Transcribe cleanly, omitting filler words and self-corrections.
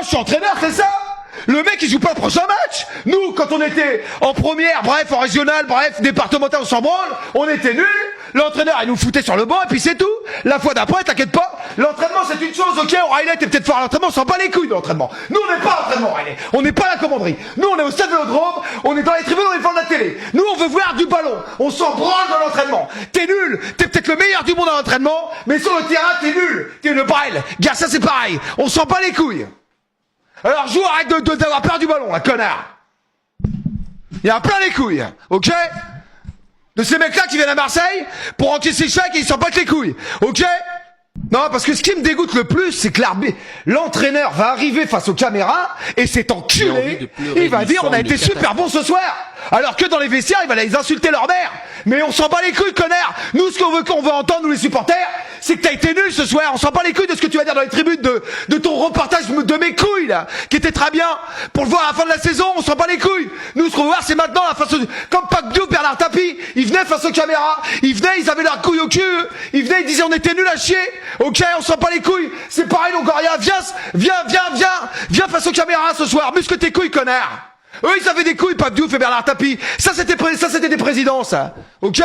Je suis entraîneur, c'est ça? Le mec il joue pas le prochain match. Nous, quand on était en première, bref, en régional, bref, départemental, on s'en branle, on était nuls. L'entraîneur il nous foutait sur le banc et puis c'est tout. La fois d'après, t'inquiète pas, l'entraînement c'est une chose, ok, O'Reilly t'es peut-être fort à l'entraînement, on s'en bat les couilles de l'entraînement. Nous on n'est pas à l'entraînement, O'Reilly. On n'est pas à la commanderie. Nous on est au stade Vélodrome, on est dans les tribunes, on est devant la télé. Nous on veut voir du ballon, on s'en branle dans l'entraînement. T'es nul, t'es peut-être le meilleur du monde à l'entraînement, mais sur le terrain t'es nul. T'es une braille. Gars, ça c'est pareil, on s'en bat les couilles. Alors joue, arrête d'avoir peur du ballon, là, connard. Il y a plein les couilles, ok? De ces mecs-là qui viennent à Marseille pour encaisser chèques et ils s'en battent les couilles, ok? Non, parce que ce qui me dégoûte le plus, c'est que l'entraîneur va arriver face aux caméras et cet enculé, il va dire on a été super bon ce soir. Alors que dans les vestiaires, il va les insulter leur mère. Mais on s'en bat les couilles, connard. Nous, ce qu'on veut entendre, nous les supporters, c'est que t'as été nul ce soir. On s'en bat les couilles de ce que tu vas dire dans les tribunes de ton reportage de mes couilles, là, qui était très bien. Pour le voir à la fin de la saison, on s'en bat les couilles. Nous, ce qu'on veut voir, c'est maintenant la face comme Pac Diouf, Bernard Tapie. Ils venaient face aux caméras. Ils venaient, ils avaient leur couille au cul. Ils venaient, ils disaient on était nuls à chier. Ok, on s'en bat les couilles. C'est pareil, Longoria. Viens face aux caméras ce soir. Muscle tes couilles, connard. Eux, ils avaient des couilles, Pape Diouf et Bernard Tapie. Ça, c'était des présidents, ça. Ok?